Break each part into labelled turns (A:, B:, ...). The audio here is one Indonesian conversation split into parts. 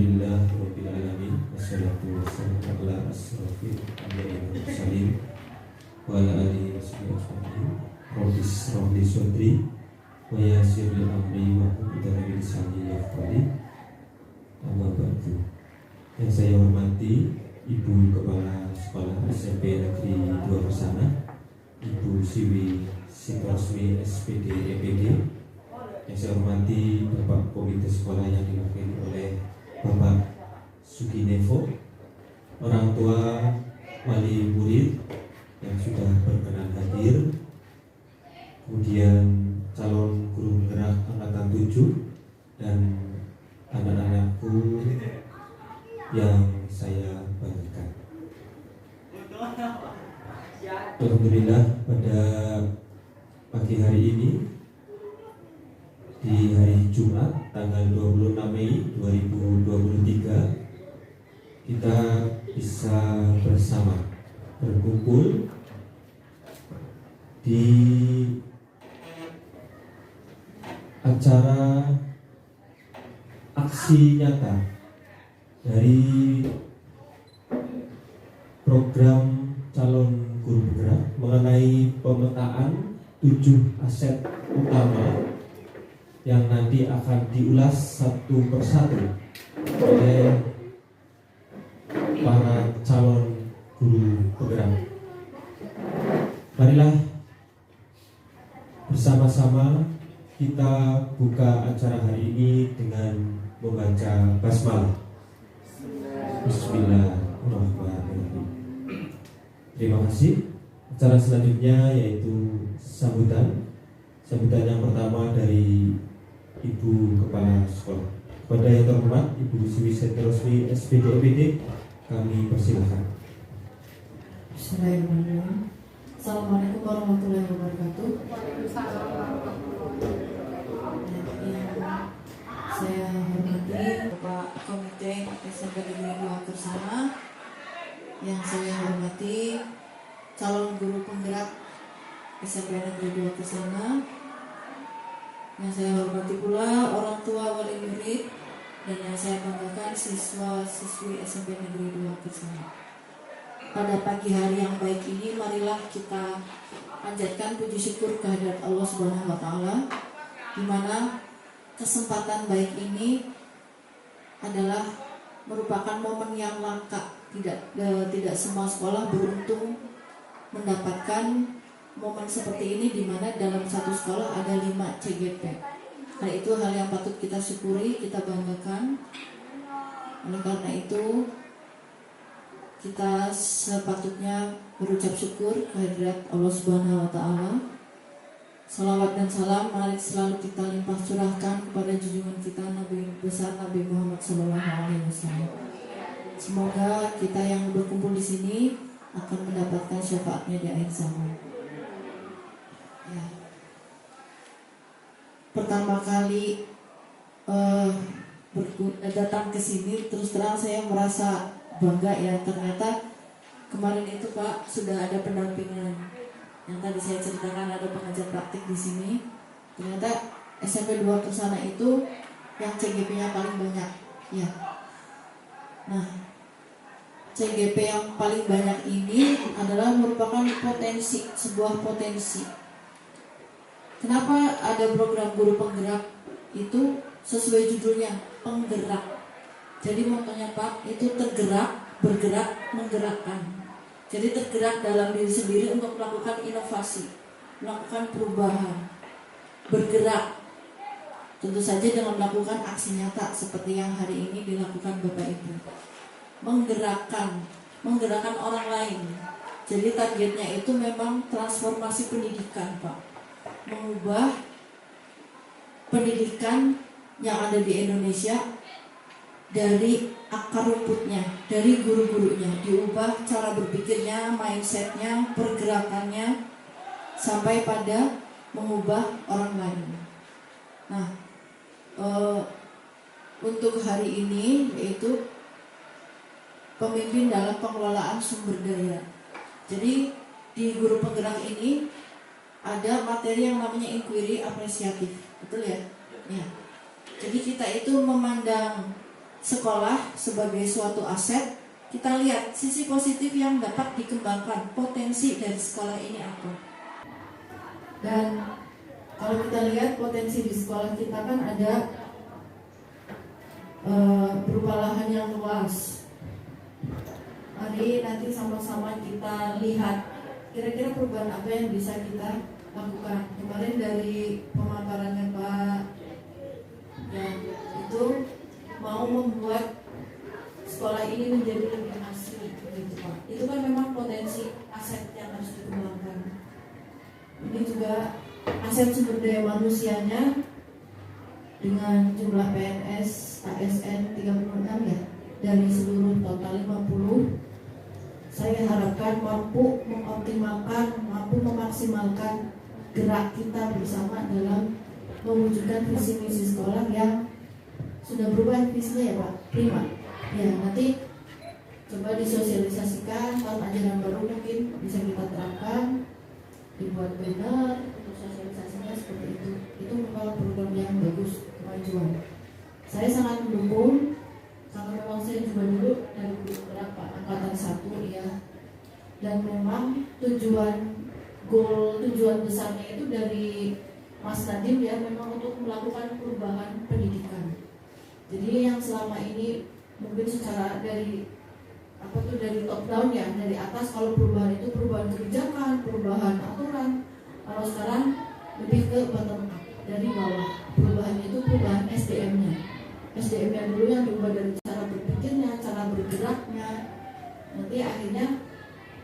A: Alhamdulillah Rabbil Alamin. Wassalatu wassalamu ala asrofil anbiya'i wal mursalin wa ala alihi washabihi ajma'in. Rabbis shrah li sadri wa yassir li amri wa hlul lisani yafqahu amma ba'du. Yang saya hormati Ibu Kepala Sekolah SMP Negeri 2 Persana, Ibu Siwi Sitorosmi SPD EPD. Yang saya hormati Bapak Komite Sekolah yang diwakili oleh Bapak Suginevo, orang tua wali murid yang sudah berkenan hadir, kemudian calon guru penggerak angkatan 7 dan anak-anakku yang saya banggakan. Alhamdulillah pada pagi hari ini, di hari Jumat tanggal 26 Mei 2023, kita bisa bersama berkumpul di acara aksi nyata dari program calon guru penggerak mengenai pemetaan 7 aset utama yang nanti akan diulas satu persatu oleh para calon guru penggerak. Marilah bersama-sama kita buka acara hari ini dengan membaca basmalah. Bismillahirrahmanirrahim. Terima kasih. Acara selanjutnya yaitu sambutan yang pertama dari Ibu Kepala Sekolah. Kepada yang terhormat Ibu Siwi Sitorosmi SPD EPD, kami persilahkan.
B: Bismillahirrahmanirrahim. Assalamualaikum warahmatullahi wabarakatuh. Saya hormati Bapak Komite SMP Negeri 2 Persana, yang saya hormati calon guru penggerak SMP Negeri 2 Persana, yang saya hormati pula orang tua wali murid, dan yang saya banggakan siswa-siswi SMP Negeri 2 Persana. Pada pagi hari yang baik ini, marilah kita panjatkan puji syukur kehadirat Allah Subhanahu wa Ta'ala, di mana kesempatan baik ini adalah merupakan momen yang langka. Tidak semua sekolah beruntung mendapatkan momen seperti ini, di mana dalam satu sekolah ada 5 CGP. Karena itu hal yang patut kita syukuri, kita banggakan. Oleh karena itu, kita sepatutnya berucap syukur kehadirat Allah Subhanahu wa Ta'ala. Salawat dan salam mari selalu kita limpah curahkan kepada junjungan kita Nabi besar Nabi Muhammad SAW. Semoga kita yang berkumpul di sini akan mendapatkan syafaatnya di akhir zaman. Ya. Pertama kali datang ke sini, terus terang saya merasa bangga ya. Ternyata kemarin itu Pak sudah ada pendampingan yang tadi saya ceritakan, ada pengajar praktik di sini. Ternyata SMP 2 Persana itu yang CGP-nya paling banyak ya. Nah, CGP yang paling banyak ini adalah merupakan sebuah potensi. Kenapa ada program guru penggerak? Itu sesuai judulnya, penggerak. Jadi motonya Pak itu tergerak, bergerak, menggerakkan. Jadi tergerak dalam diri sendiri untuk melakukan inovasi, melakukan perubahan, bergerak. Tentu saja dengan melakukan aksi nyata seperti yang hari ini dilakukan Bapak Ibu. Menggerakkan orang lain. Jadi targetnya itu memang transformasi pendidikan Pak. Mengubah pendidikan yang ada di Indonesia dari akar rumputnya, dari guru-gurunya, diubah cara berpikirnya, mindsetnya, pergerakannya, sampai pada mengubah orang lain. Nah, untuk hari ini yaitu pemimpin dalam pengelolaan sumber daya. Jadi di guru penggerak ini ada materi yang namanya inquiry apresiatif, betul ya? Ya. Jadi kita itu memandang sekolah sebagai suatu aset, kita lihat sisi positif yang dapat dikembangkan, potensi dari sekolah ini apa. Dan kalau kita lihat potensi di sekolah kita kan ada berupa lahan yang luas. Mari nanti sama-sama kita lihat kira-kira perubahan apa yang bisa kita lakukan. Kemarin dari pemaparannya Pak ya, itu mau membuat sekolah ini menjadi lebih asli gitu Pak. Itu kan memang potensi aset yang harus dikembangkan. Ini juga aset sumber daya manusianya dengan jumlah PNS ASN 36 ya, dari seluruh total 50. Saya harapkan mampu mengoptimalkan, mampu memaksimalkan gerak kita bersama dalam mewujudkan visi misi sekolah yang sudah berubah visinya ya Pak. Prima. Ya, nanti coba disosialisasikan, tahun ajaran baru mungkin bisa kita terapkan, dibuat banner untuk sosialisasinya seperti itu. Itu merupakan program yang bagus, kemajuan. Saya sangat mendukung, karena memang saya juga dulu dari beberapa angkatan 1 ya. Dan memang tujuan besarnya itu dari Mas Nadiem ya, memang untuk melakukan perubahan pendidikan. Jadi yang selama ini mungkin secara dari top down ya, dari atas, kalau perubahan itu perubahan kebijakan, perubahan aturan. Kalau sekarang lebih ke bottom up, dari bawah. Perubahannya itu perubahan SDM-nya. SDM-nya dulu yang diubah dari cara berpikirnya, cara bergeraknya. Nanti akhirnya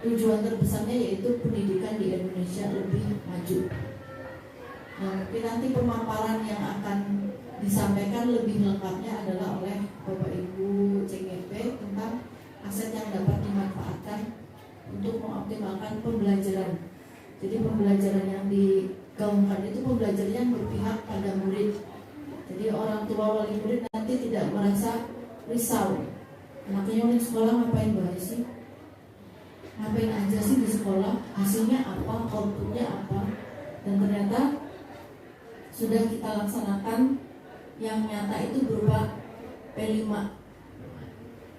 B: tujuan terbesarnya yaitu pendidikan di Indonesia lebih maju. Nah, mungkin nanti pemaparan yang akan disampaikan lebih lengkapnya adalah oleh Bapak Ibu CGP tentang aset yang dapat dimanfaatkan untuk mengoptimalkan pembelajaran. Jadi pembelajaran yang digaungkan itu pembelajaran yang berpihak pada murid. Jadi orang tua wali murid nanti tidak merasa risau. Anaknya di sekolah ngapain banget sih? Ngapain aja sih di sekolah? Hasilnya apa? Outputnya apa? Dan ternyata sudah kita laksanakan yang nyata itu berupa P5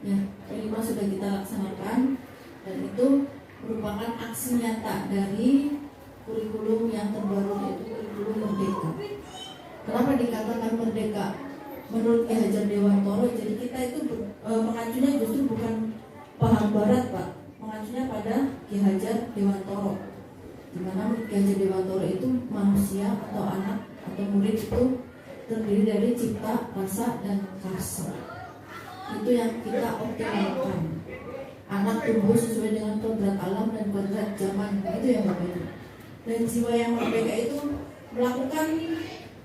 B: ya, P5 sudah kita laksanakan, dan itu merupakan aksi nyata dari kurikulum yang terbaru, yaitu kurikulum Merdeka. Kenapa dikatakan Merdeka? Menurut Ki Hajar Dewantoro, jadi kita itu mengacunya justru bukan paham barat Pak, mengacunya pada Ki Hajar Dewantoro, dimana menurut Ki Hajar Dewantoro itu manusia atau anak atau murid itu terdiri dari cipta, rasa, dan karsa. Itu yang kita optimalkan. Anak tumbuh sesuai dengan kodrat alam dan kodrat zaman. Itu yang berbeda. Dan jiwa yang merdeka itu melakukan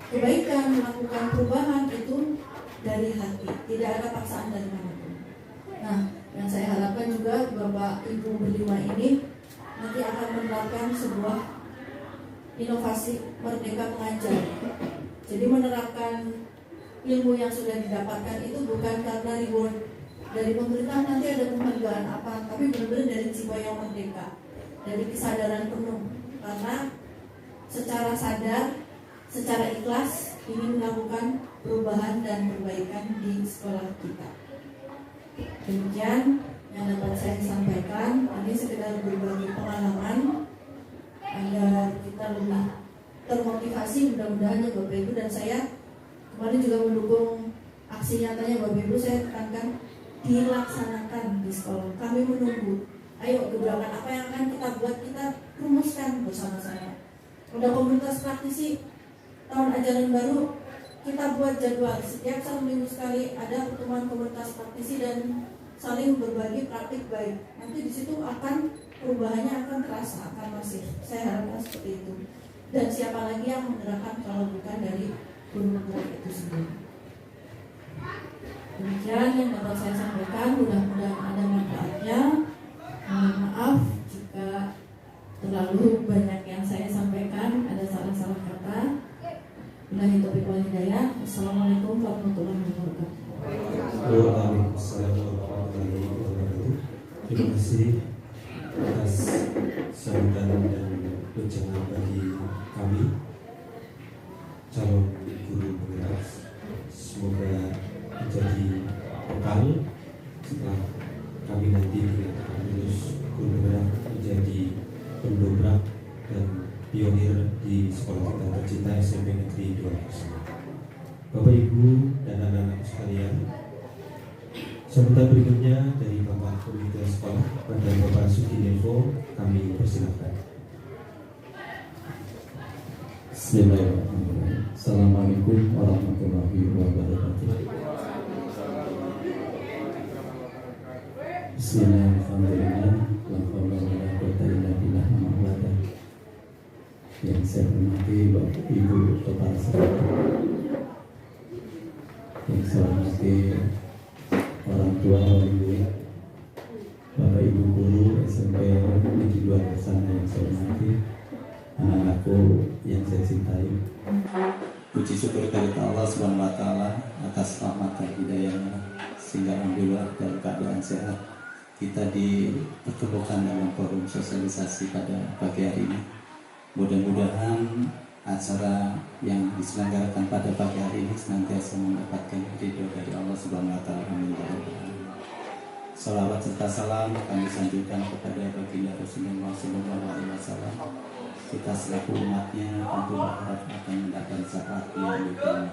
B: kebaikan, melakukan perubahan itu dari hati. Tidak ada paksaan dari manapun. Nah, yang saya harapkan juga Bapak Ibu berlima ini nanti akan menerapkan sebuah inovasi Merdeka Mengajar. Jadi menerapkan ilmu yang sudah didapatkan itu bukan karena reward dari pemerintah, nanti ada penghargaan apa, tapi benar-benar dari jiwa yang merdeka, dari kesadaran penuh, karena secara sadar, secara ikhlas ingin melakukan perubahan dan perbaikan di sekolah kita. Demikian yang dapat saya sampaikan. Ini sekedar berbagi pengalaman agar kita lebih termotivasi, mudah-mudahan ya Bapak Ibu. Dan saya kemarin juga mendukung aksi nyatanya Bapak Ibu. Saya tekankan dilaksanakan di sekolah. Kami menunggu. Ayo, gebrakan apa yang akan kita buat, kita rumuskan bersama-sama. Udah komunitas praktisi tahun ajaran baru, kita buat jadwal setiap 1 minggu sekali ada pertemuan komunitas praktisi dan saling berbagi praktik baik. Nanti di situ akan perubahannya akan terasa, akan masif. Saya harapkan seperti itu. Dan siapa lagi yang menggerakkan kalau bukan dari guru penggerak itu sendiri. Demikian yang dapat saya sampaikan, mudah-mudahan ada manfaatnya. Mohon maaf jika terlalu banyak yang saya sampaikan, ada salah-salah kata. Billahi taufiq wal hidayah. Wassalamualaikum warahmatullahi wabarakatuh.
A: Waalaikumsalam warahmatullahi wabarakatuh. Terima kasih atas sambutan dan ujangan bagi kami calon guru penggerak. Semoga menjadi hal setelah kami nanti dinyatakan lulus guru penggerak menjadi pendobrak dan pionir di sekolah kita tercinta SMP Negeri 2 Kusuma. Bapak Ibu dan anak-anak sekalian, sambutan berikutnya dari Bapak Komite Sekolah pada Bapak Suginevo kami persilakan.
C: Bismillahirrahmanirrahim. Assalamualaikum warahmatullahi wabarakatuh. Bismillahirrahmanirrahim. La haula wa la quwwata illa billah. Yang saya hormati Bapak Ibu Kepala Sekolah, yang saya hormati orang tua wali murid, Bapak Ibu guru SMP Negeri 2 Kusuma yang saya hormati, anak-anakku yang saya cintai. Puji syukur kepada Allah Subhanahu wa taala atas rahmat dan hidayahnya sehingga alhamdulillah dalam keadaan sehat kita dipertemukan dalam forum sosialisasi pada pagi hari ini. Mudah-mudahan acara yang diselenggarakan pada pagi hari ini senantiasa mendapatkan ridho dari Allah Subhanahu wa taala. Amin. Salawat serta salam kami sanjungkan kepada baginda Rasulullah SAW. Kita selaku umatnya tentu berharap akan mendapat syafaat yang diberikan.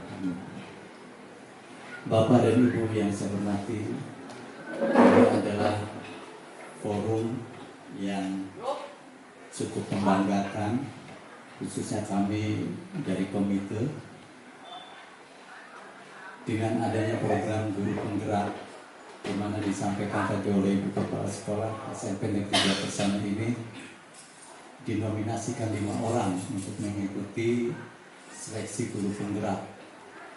C: Bapak dan Ibu yang saya hormati, ini adalah forum yang cukup membanggakan, khususnya kami dari komite, dengan adanya program guru penggerak di mana disampaikan tadi oleh Ibu Kepala Sekolah SMP Negeri 2 Kusuma ini dinominasikan 5 orang untuk mengikuti seleksi guru penggerak.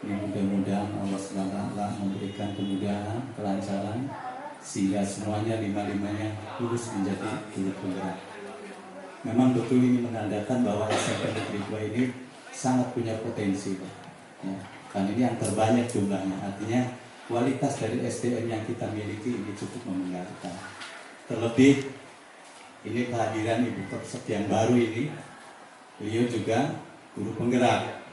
C: Mudah-mudahan Allah SWT memberikan kemudahan, kelancaran sehingga semuanya 5-5-nya lulus menjadi guru penggerak. Memang betul ini menandakan bahwa SMP Negeri 2 ini sangat punya potensi, Pak. Ya, kan ini yang terbanyak jumlahnya, artinya kualitas dari SDM yang kita miliki ini cukup membanggakan. Terlebih ini kehadiran Ibu Kapsek yang baru ini, beliau juga guru penggerak.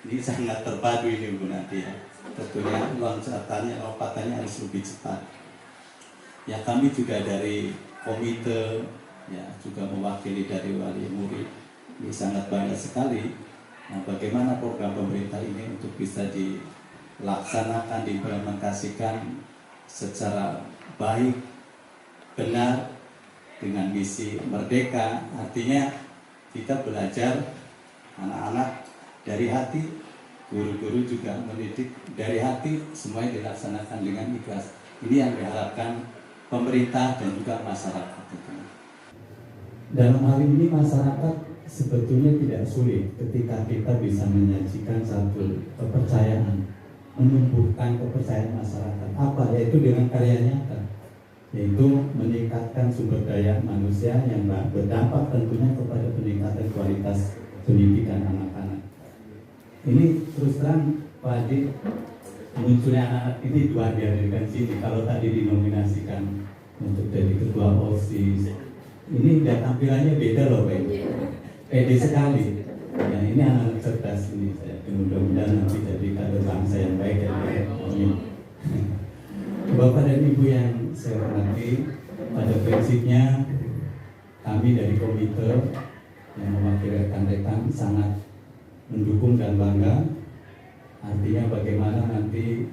C: Ini sangat terpadu ini Bu nanti ya. Tentunya lompatannya harus lebih cepat. Ya kami juga dari komite, ya juga mewakili dari wali murid. Ini sangat banyak sekali. Nah, bagaimana program pemerintah ini untuk bisa dilaksanakan, diimplementasikan secara baik, benar, dengan misi merdeka, artinya kita belajar anak-anak dari hati, guru-guru juga mendidik dari hati, semuanya dilaksanakan dengan ikhlas. Ini yang diharapkan pemerintah dan juga masyarakat. Dalam hal ini masyarakat sebetulnya tidak sulit ketika kita bisa menyajikan satu kepercayaan, menumbuhkan kepercayaan masyarakat. Apa? Yaitu dengan karya nyata, yaitu meningkatkan sumber daya manusia yang berdampak tentunya kepada peningkatan kualitas pendidikan anak-anak. Ini terus terang Pak Adi, munculnya anak-anak ini dua dihadirkan sini. Kalau tadi dinominasikan untuk jadi ketua OSIS, ini tampilannya beda loh Pak. Pede sekali. Ya ini anak-anak cerdas ini. Mudah-mudahan nanti jadi kader bangsa yang baik ya. Amin. Bapak dan Ibu yang saya hormati, pada prinsipnya kami dari komite yang mewakili rekan-rekan sangat mendukung dan bangga. Artinya bagaimana nanti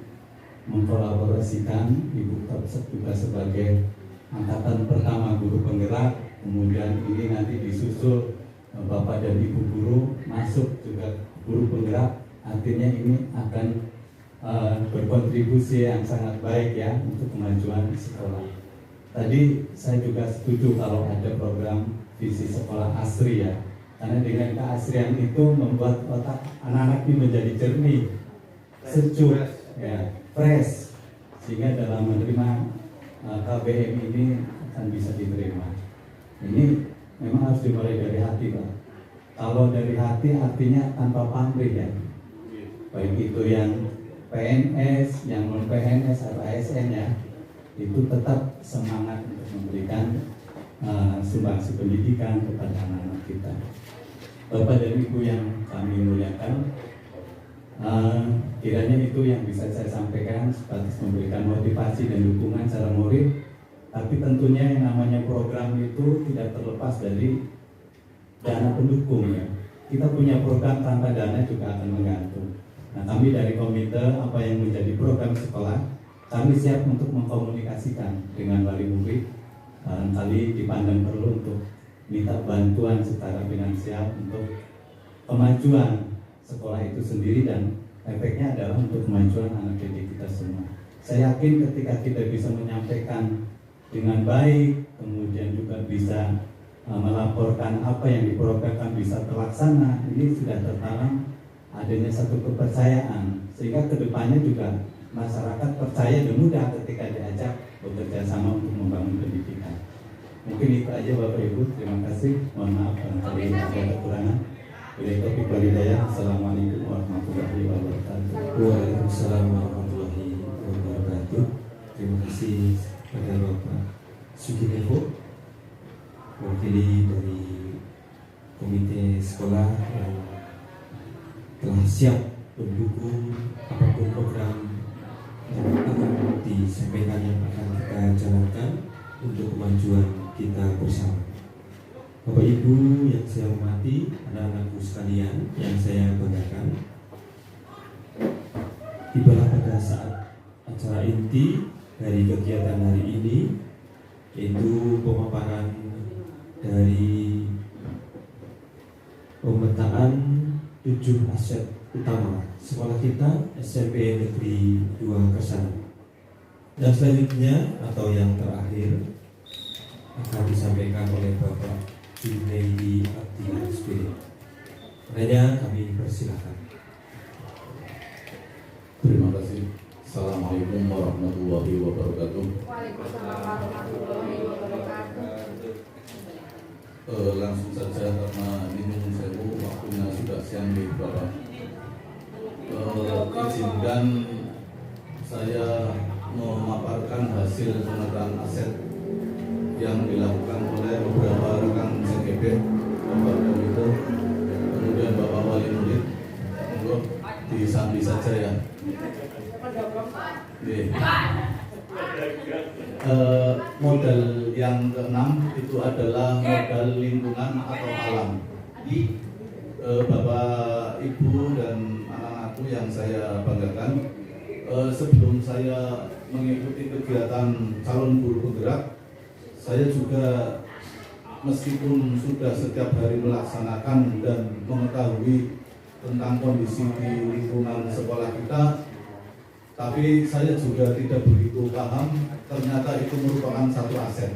C: mengkolaborasikan Ibu Kapsek juga sebagai angkatan pertama guru penggerak, kemudian ini nanti disusul Bapak dan Ibu guru masuk juga guru penggerak. Artinya ini akan berkontribusi yang sangat baik ya untuk kemajuan sekolah. Tadi saya juga setuju kalau ada program visi sekolah asri ya, karena dengan keasrian itu membuat otak anak-anak ini menjadi jernih, sejuk, ya, fresh, sehingga dalam menerima KBM ini akan bisa diterima. Ini memang harus dimulai dari hati Pak. Kalau dari hati artinya tanpa pamrih ya, baik itu yang PNS, yang non PNS atau ASN ya, itu tetap semangat untuk memberikan sumbangsi pendidikan kepada anak-anak kita. Bapak dan Ibu yang kami muliakan, Kiranya itu yang bisa saya sampaikan sebatas memberikan motivasi dan dukungan secara murid. Tapi tentunya yang namanya program itu tidak terlepas dari dana pendukung ya. Kita punya program tanpa dana juga akan menggantung. Nah, kami dari komite apa yang menjadi program sekolah, kami siap untuk mengkomunikasikan dengan wali murid. Barangkali dipandang perlu untuk minta bantuan secara finansial untuk kemajuan sekolah itu sendiri, dan efeknya adalah untuk kemajuan anak didik kita semua. Saya yakin ketika kita bisa menyampaikan dengan baik, kemudian juga bisa melaporkan apa yang diprogramkan bisa terlaksana, ini sudah tertanam adanya satu kepercayaan, sehingga kedepannya juga masyarakat percaya dan mudah ketika diajak bekerja sama untuk membangun pendidikan. Mungkin itu aja Bapak Ibu, terima kasih. Mohon maaf barangkali ada kekurangan. Bila taufiq wal hidayah. Assalamualaikum warahmatullahi wabarakatuh.
A: Waalaikumsalam warahmatullahi wabarakatuh. Terima kasih kepada Bapak Sugidevo, mewakili dari komite sekolah yang telah siap mendukung apapun program yang akan disampaikan, yang akan kita jalankan untuk kemajuan kita bersama. Bapak Ibu yang saya hormati, anak-anakku sekalian yang saya banggakan, tibalah pada saat acara inti dari kegiatan hari ini, yaitu pemaparan dari pemetaan 7 aset utama sekolah kita SMP Negeri 2 Kersana. Dan selanjutnya atau yang terakhir akan disampaikan oleh Bapak Junaidi Abdillah SPD. Makanya kami persilakan.
D: Terima kasih. Assalamualaikum warahmatullahi wabarakatuh.
E: Waalaikumsalam warahmatullahi wabarakatuh.
D: Langsung saja karena ini sewu waktunya sudah siang nih Bapak. Izinkan saya memaparkan hasil pemetaan aset yang dilakukan oleh beberapa rekan CGP, Bapak Komite, kemudian Bapak Wali Murid. Untuk disambi saja ya. Modal yang keenam itu adalah modal lingkungan atau alam. Bapak, Ibu, dan anak-anakku yang saya banggakan, sebelum saya mengikuti kegiatan calon guru penggerak, saya juga meskipun sudah setiap hari melaksanakan dan mengetahui tentang kondisi di lingkungan sekolah kita, tapi saya juga tidak begitu paham ternyata itu merupakan satu aset.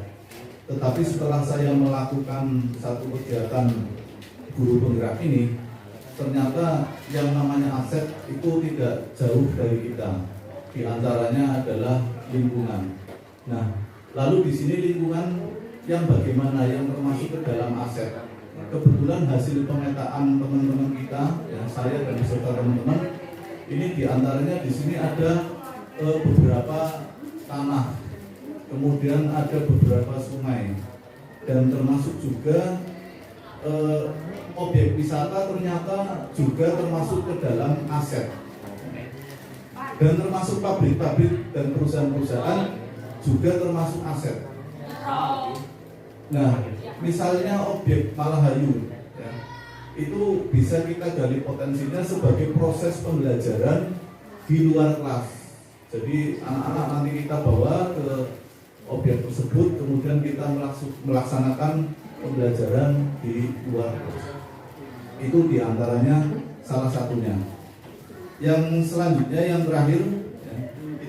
D: Tetapi setelah saya melakukan satu kegiatan guru penggerak ini, ternyata yang namanya aset itu tidak jauh dari kita. Di antaranya adalah lingkungan. Nah, lalu di sini lingkungan yang bagaimana yang termasuk ke dalam aset. Kebetulan hasil pemetaan teman-teman kita, ya, saya dan beserta teman-teman, ini diantaranya di sini ada beberapa tanah, kemudian ada beberapa sungai, dan termasuk juga objek wisata ternyata juga termasuk ke dalam aset, dan termasuk pabrik-pabrik dan perusahaan-perusahaan juga termasuk aset. Nah, misalnya objek Malahayu, ya, itu bisa kita gali potensinya sebagai proses pembelajaran di luar kelas. Jadi anak-anak nanti kita bawa ke objek tersebut, kemudian kita melaksanakan pembelajaran di luar kelas. Itu diantaranya salah satunya. Yang selanjutnya, yang terakhir, ya,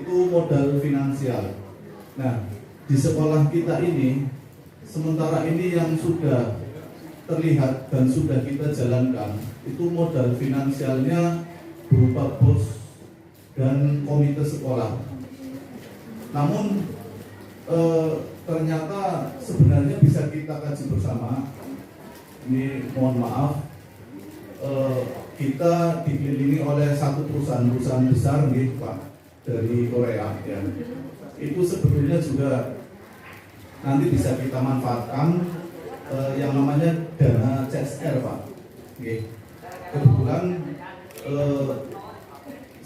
D: itu modal finansial. Nah, di sekolah kita ini, sementara ini yang sudah terlihat dan sudah kita jalankan, itu modal finansialnya berupa BOS dan komite sekolah. Namun ternyata sebenarnya bisa kita kaji bersama. Ini mohon maaf, kita dikelilingi oleh satu perusahaan besar nih Pak, dari Korea ya. Itu sebetulnya juga nanti bisa kita manfaatkan yang namanya dana CSR Pak. Kebetulan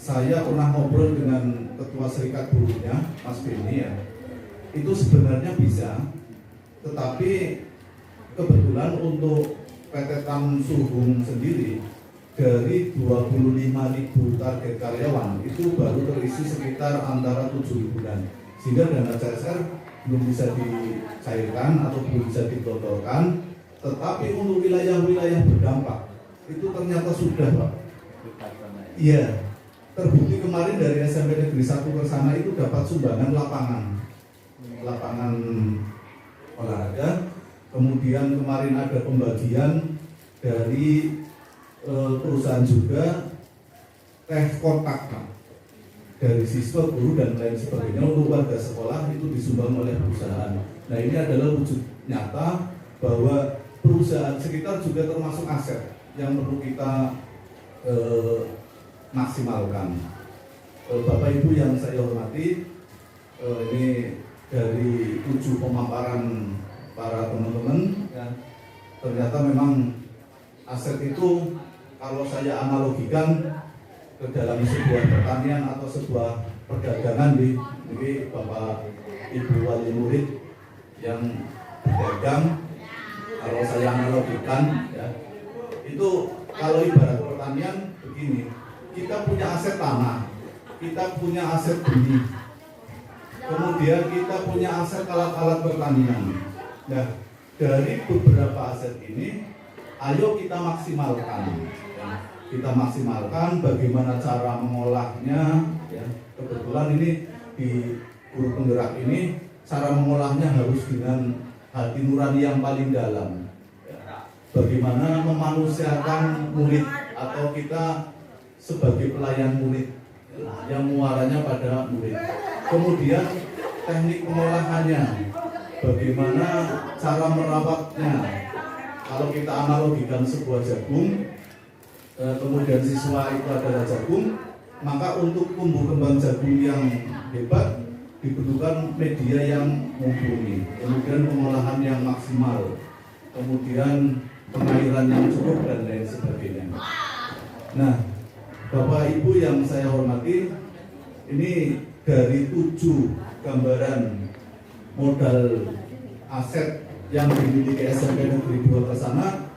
D: saya pernah ngobrol dengan ketua serikat buruhnya, Mas Beni ya. Itu sebenarnya bisa, tetapi kebetulan untuk PT Tamsuhung sendiri dari 25.000 target karyawan itu baru terisi sekitar antara 7 bulan, sehingga dana CSR belum bisa dicairkan atau belum bisa digelontorkan. Tetapi untuk wilayah-wilayah berdampak itu ternyata sudah, Pak. Iya, terbukti kemarin dari SMP Negeri 1 Kersana itu dapat sumbangan lapangan olahraga. Kemudian kemarin ada pembagian dari perusahaan juga teh kotak, Pak, dari siswa, guru dan lain sebagainya untuk warga sekolah itu disumbang oleh perusahaan. Nah, ini adalah wujud nyata bahwa perusahaan sekitar juga termasuk aset yang perlu kita maksimalkan. Bapak Ibu yang saya hormati, ini dari 7 pemaparan para teman-teman ya, ternyata memang aset itu kalau saya analogikan ke dalam sebuah pertanian atau sebuah perdagangan ini Bapak Ibu wali murid yang berdagang, kalau saya analogikan ya, itu kalau ibarat pertanian begini, kita punya aset tanah, kita punya aset benih, kemudian kita punya aset alat-alat pertanian. Nah, dari beberapa aset ini, ayo kita maksimalkan. Ya. Kita maksimalkan bagaimana cara mengolahnya. Ya. Kebetulan ini di guru penggerak ini, cara mengolahnya harus dengan hati nurani yang paling dalam. Ya. Bagaimana memanusiakan murid atau kita sebagai pelayan murid, ya, yang muaranya pada murid. Kemudian teknik pengolahannya. Bagaimana cara merawatnya? Kalau kita analogikan sebuah jagung, kemudian siswa itu adalah jagung, maka untuk tumbuh kembang jagung yang hebat dibutuhkan media yang mumpuni, kemudian pengolahan yang maksimal, kemudian pengairan yang cukup dan lain sebagainya. Nah, Bapak Ibu yang saya hormati, ini dari 7 gambaran modal aset yang dimiliki SMP Negeri 2 Kersana,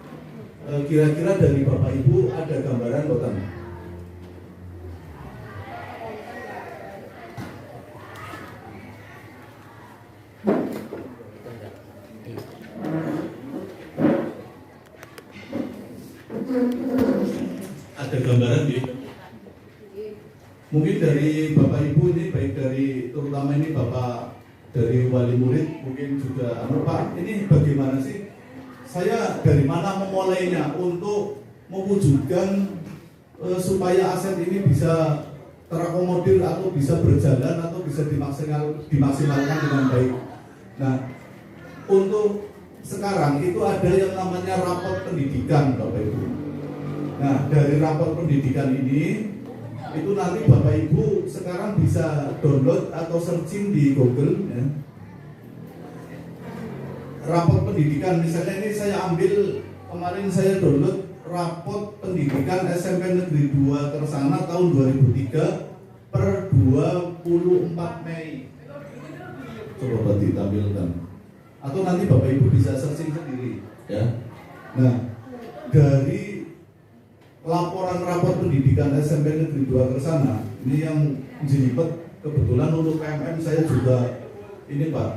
D: kira-kira dari Bapak Ibu ada gambaran boten? Ada gambaran ya? Mungkin dari Bapak Ibu ini, baik dari terutama ini Bapak dari wali murid, mungkin juga Pak, ini bagaimana sih saya dari mana memulainya untuk mewujudkan supaya aset ini bisa terakomodir atau bisa berjalan atau bisa dimaksimalkan dengan baik. Nah, untuk sekarang itu ada yang namanya rapor pendidikan, Bapak Ibu. Nah, dari rapor pendidikan ini itu nanti Bapak Ibu sekarang bisa download atau searching di Google ya. Rapor pendidikan, misalnya ini saya ambil kemarin saya download rapor pendidikan SMP Negeri 2 Kersana tahun 2003 per 24 Mei. Coba ditampilkan. Atau nanti Bapak Ibu bisa searching sendiri ya. Nah, dari laporan rapor pendidikan SMP Negeri 2 Kersana ini yang jelimet, kebetulan untuk PMM saya juga ini Pak,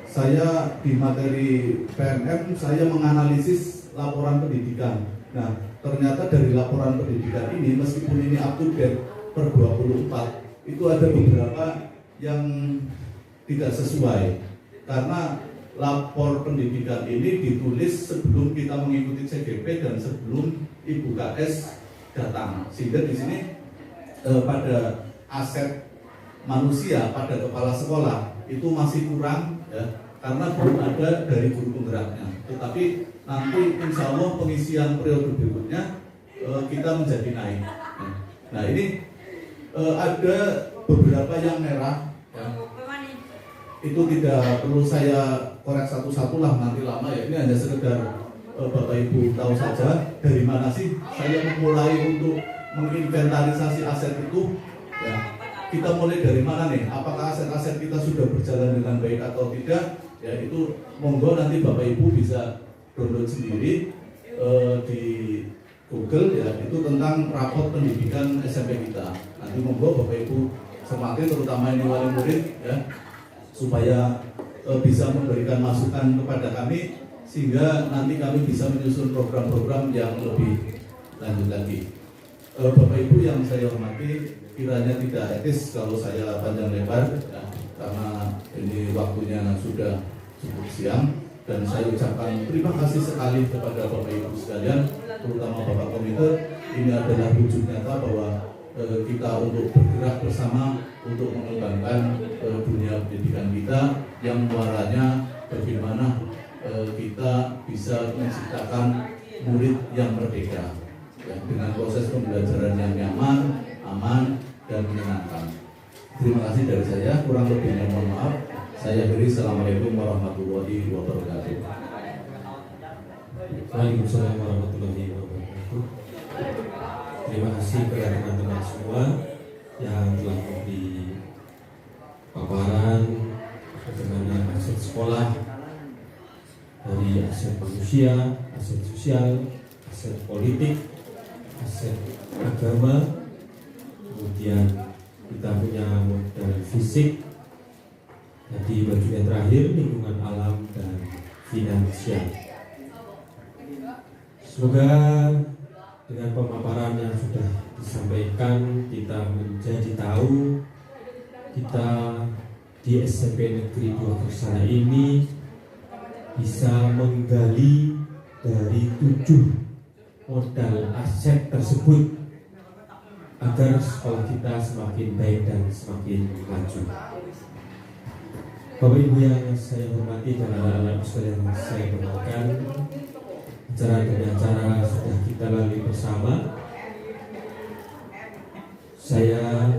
D: saya di materi PMM saya menganalisis laporan pendidikan. Nah, ternyata dari laporan pendidikan ini meskipun ini up to date per 24 itu ada beberapa yang tidak sesuai karena lapor pendidikan ini ditulis sebelum kita mengikuti CGP dan sebelum Ibu KS datang, sehingga di sini pada aset manusia pada kepala sekolah itu masih kurang ya, karena belum ada dari guru penggeraknya. Tetapi nanti insya Allah pengisian periode berikutnya kita menjadi naik. Nah ini ada beberapa yang merah ya. Itu tidak perlu saya korek satu-satu lah, nanti lama ya. Ini hanya sekedar Bapak Ibu tahu saja dari mana sih saya memulai untuk menginventarisasi aset itu. Ya, kita mulai dari mana nih? Apakah aset-aset kita sudah berjalan dengan baik atau tidak? Ya itu monggo nanti Bapak Ibu bisa download sendiri di Google ya, itu tentang raport pendidikan SMP kita. Nanti monggo Bapak Ibu semakin terutama ini wali murid ya, supaya bisa memberikan masukan kepada kami sehingga nanti kami bisa menyusun program-program yang lebih lanjut lagi. Bapak Ibu yang saya hormati, kiranya tidak etis kalau saya panjang lebar ya, karena ini waktunya sudah cukup siang, dan saya ucapkan terima kasih sekali kepada Bapak Ibu sekalian, terutama Bapak Komite. Ini adalah wujud nyata bahwa kita untuk bergerak bersama untuk mengembangkan dunia pendidikan kita yang muaranya bagaimana kita bisa menciptakan murid yang merdeka ya, dengan proses pembelajaran yang nyaman, aman, dan menyenangkan. Terima kasih dari saya, kurang lebihnya mohon maaf. Saya beri Assalamualaikum warahmatullahi wabarakatuh.
A: Waalaikumsalam warahmatullahi wabarakatuh. Terima kasih kepada teman-teman semua yang telah memberi paparan bagaimana aset sekolah, dari aset manusia, aset sosial, aset politik, aset agama, kemudian kita punya modal fisik, jadi bagian terakhir lingkungan alam dan finansial. Semoga dengan pemaparan yang sudah disampaikan kita menjadi tahu kita di SMP Negeri 2 Kersana ini bisa menggali dari 7 modal aset tersebut agar sekolah kita semakin baik dan semakin maju. Bapak Ibu yang saya hormati dan anak-anak sekalian yang saya banggakan, acara demi acara sudah kita lalui bersama. Saya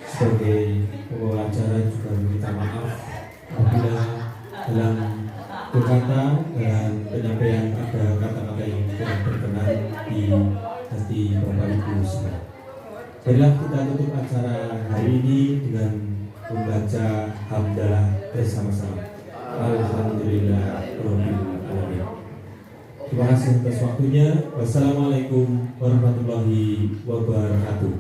A: sebagai pembawa acara juga meminta maaf apabila dalam berkata dan penyampaian ada kata-kata yang kurang berkenan di hati Bapak Ibu semua. Baiklah, kita tutup acara hari ini dengan membaca hamdalah bersama-sama. Alhamdulillahirabbil alamin. Terima kasih atas waktunya. Wassalamualaikum warahmatullahi wabarakatuh.